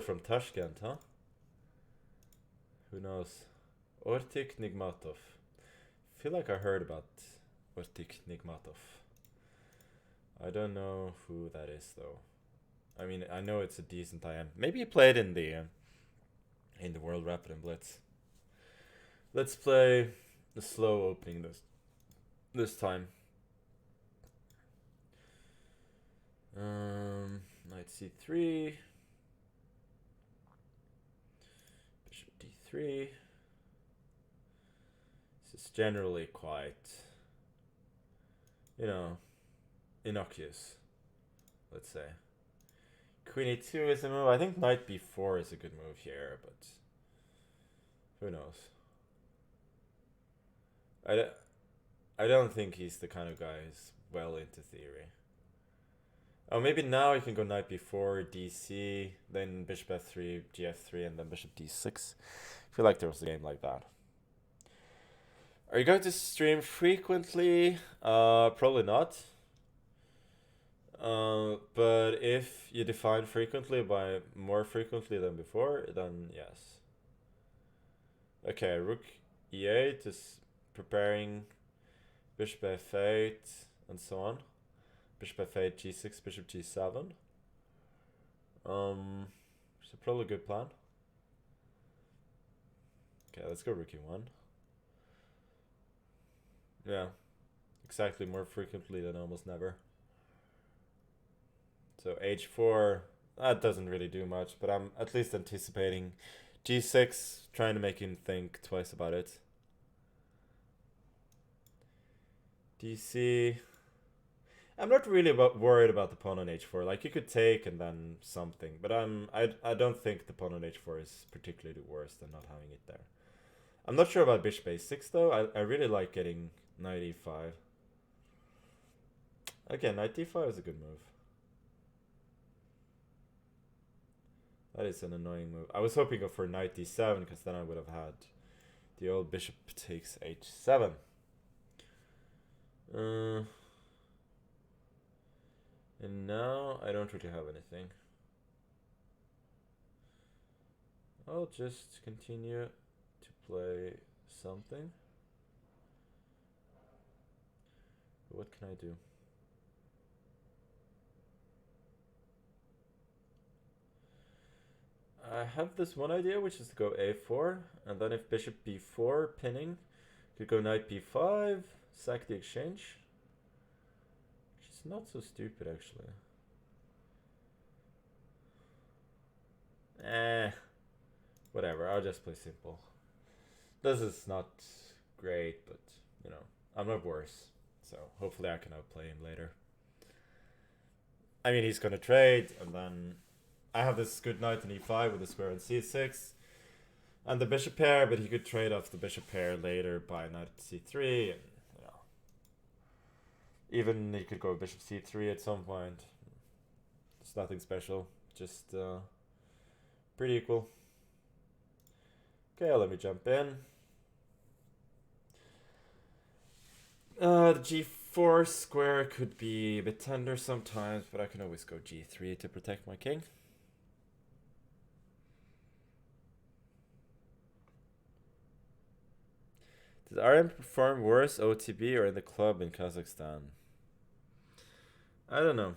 From Tashkent, huh? Who knows? Ortik Nigmatov. Feel like I heard about Ortik Nigmatov. I don't know who that is though. I mean, I know it's a decent IM. Maybe he played in the World Rapid and Blitz. Let's play the slow opening this time. Knight c3. Bishop d3. This is generally quite, you know, innocuous, let's say. Queen e2 is a move. I think knight b4 is a good move here, but who knows? I don't think he's the kind of guy who's well into theory. Oh, maybe now he can go knight b4, dc, then bishop f3, gf3, and then bishop d6. I feel like there was a game like that. Are you going to stream frequently? Probably not. But if you define frequently by more frequently than before, then yes. Okay, rook e8 is preparing bishop f8 and so on. Bishop f8, g6, bishop g7. It's probably a good plan. Okay, let's go rook e1. Yeah, exactly, more frequently than almost never. So h4, that doesn't really do much, but I'm at least anticipating g6, trying to make him think twice about it. dc. I'm not really worried about the pawn on h4. Like, you could take and then something, but I don't think the pawn on h4 is particularly worse than not having it there. I'm not sure about bishop a6 though. I really like getting knight e5. Again, knight d5 is a good move. That is an annoying move. I was hoping for knight d7 because then I would have had the old bishop takes h7. And now I don't really have anything. I'll just continue to play something. What can I do? I have this one idea, which is to go a4, and then if bishop b4 pinning, could go knight b5, sack the exchange. Which is not so stupid actually. Whatever, I'll just play simple. This is not great, but you know, I'm not worse. So hopefully I can outplay him later. I mean, he's gonna trade, and then I have this good knight on e5 with a square on c6 and the bishop pair, but he could trade off the bishop pair later by knight c3, and you know, even he could go bishop c3 at some point. It's nothing special, just pretty equal. Okay, let me jump in. The g4 square could be a bit tender sometimes, but I can always go g3 to protect my king. Does Aryan perform worse OTB or in the club in Kazakhstan? I don't know.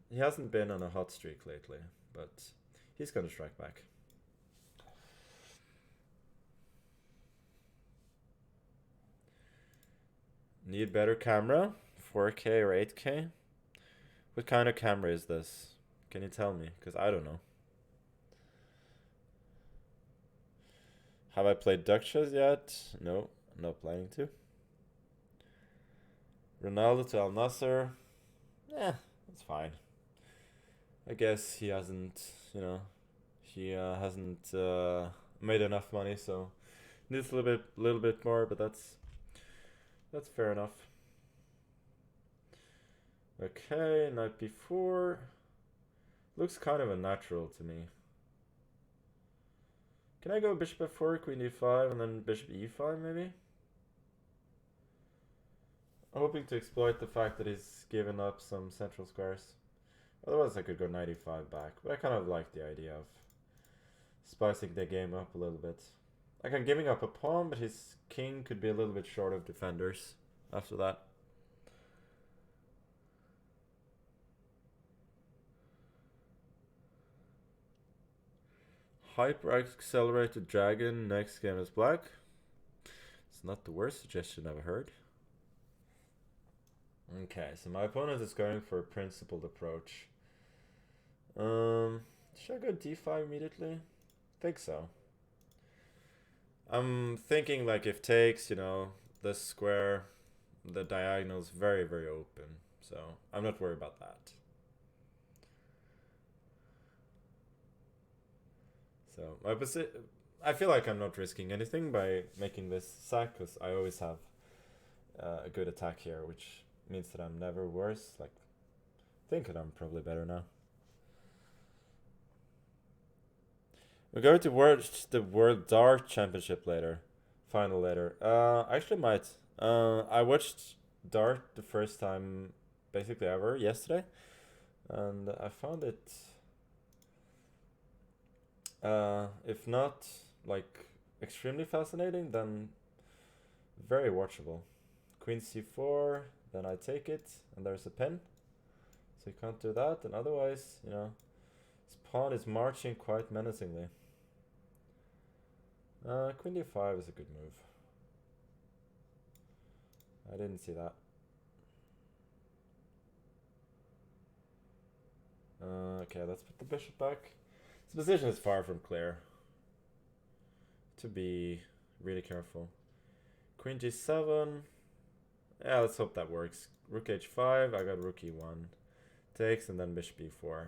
He hasn't been on a hot streak lately, but he's gonna strike back. Need better camera? 4K or 8K? What kind of camera is this? Can you tell me? Because I don't know. Have I played Duck Chess yet? No, I'm not planning to. Ronaldo to Al Nasser. That's fine. I guess he hasn't, you know, he hasn't made enough money, so needs a little bit more, but that's fair enough. Okay, knight b4. Looks kind of unnatural to me. Can I go bishop f4, queen d5, and then bishop e5 maybe? I'm hoping to exploit the fact that he's given up some central squares. Otherwise I could go 95 back, but I kind of like the idea of spicing the game up a little bit. Like, I'm giving up a pawn, but his king could be a little bit short of defenders after that. Hyper accelerated dragon, next game is black. It's not the worst suggestion I've heard. Okay, so my opponent is going for a principled approach. Should I go d5 immediately? I think so. I'm thinking, like, if takes, you know, this square, the diagonal's very, very open. So I'm not worried about that. So my position, I feel like I'm not risking anything by making this sack, because I always have a good attack here, which means that I'm never worse. Like, thinking I'm probably better now. We're going to watch the World Dart Championship later. Final later. I actually might. I watched Dart the first time basically ever yesterday. And I found it, if not like extremely fascinating, then very watchable. Queen c4, then I take it, and there's a pin. So you can't do that, and otherwise, you know, his pawn is marching quite menacingly. Queen d5 is a good move. I didn't see that. Okay, let's put the bishop back. This position is far from clear. To be really careful. Queen g7. Yeah, let's hope that works. Rook h5, I got rook e1. Takes, and then bishop e4.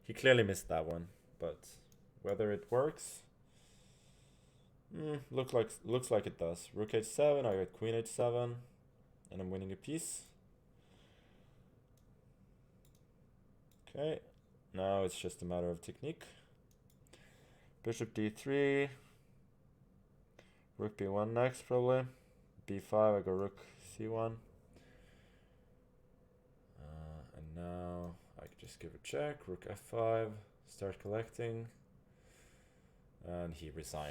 He clearly missed that one, but whether it works... looks like it does. Rook h7, I got queen h7, and I'm winning a piece. Okay, now it's just a matter of technique. Bishop d3, rook b1 next probably. b5, I go rook c1. And now I can just give a check, rook f5, start collecting. And he resigned.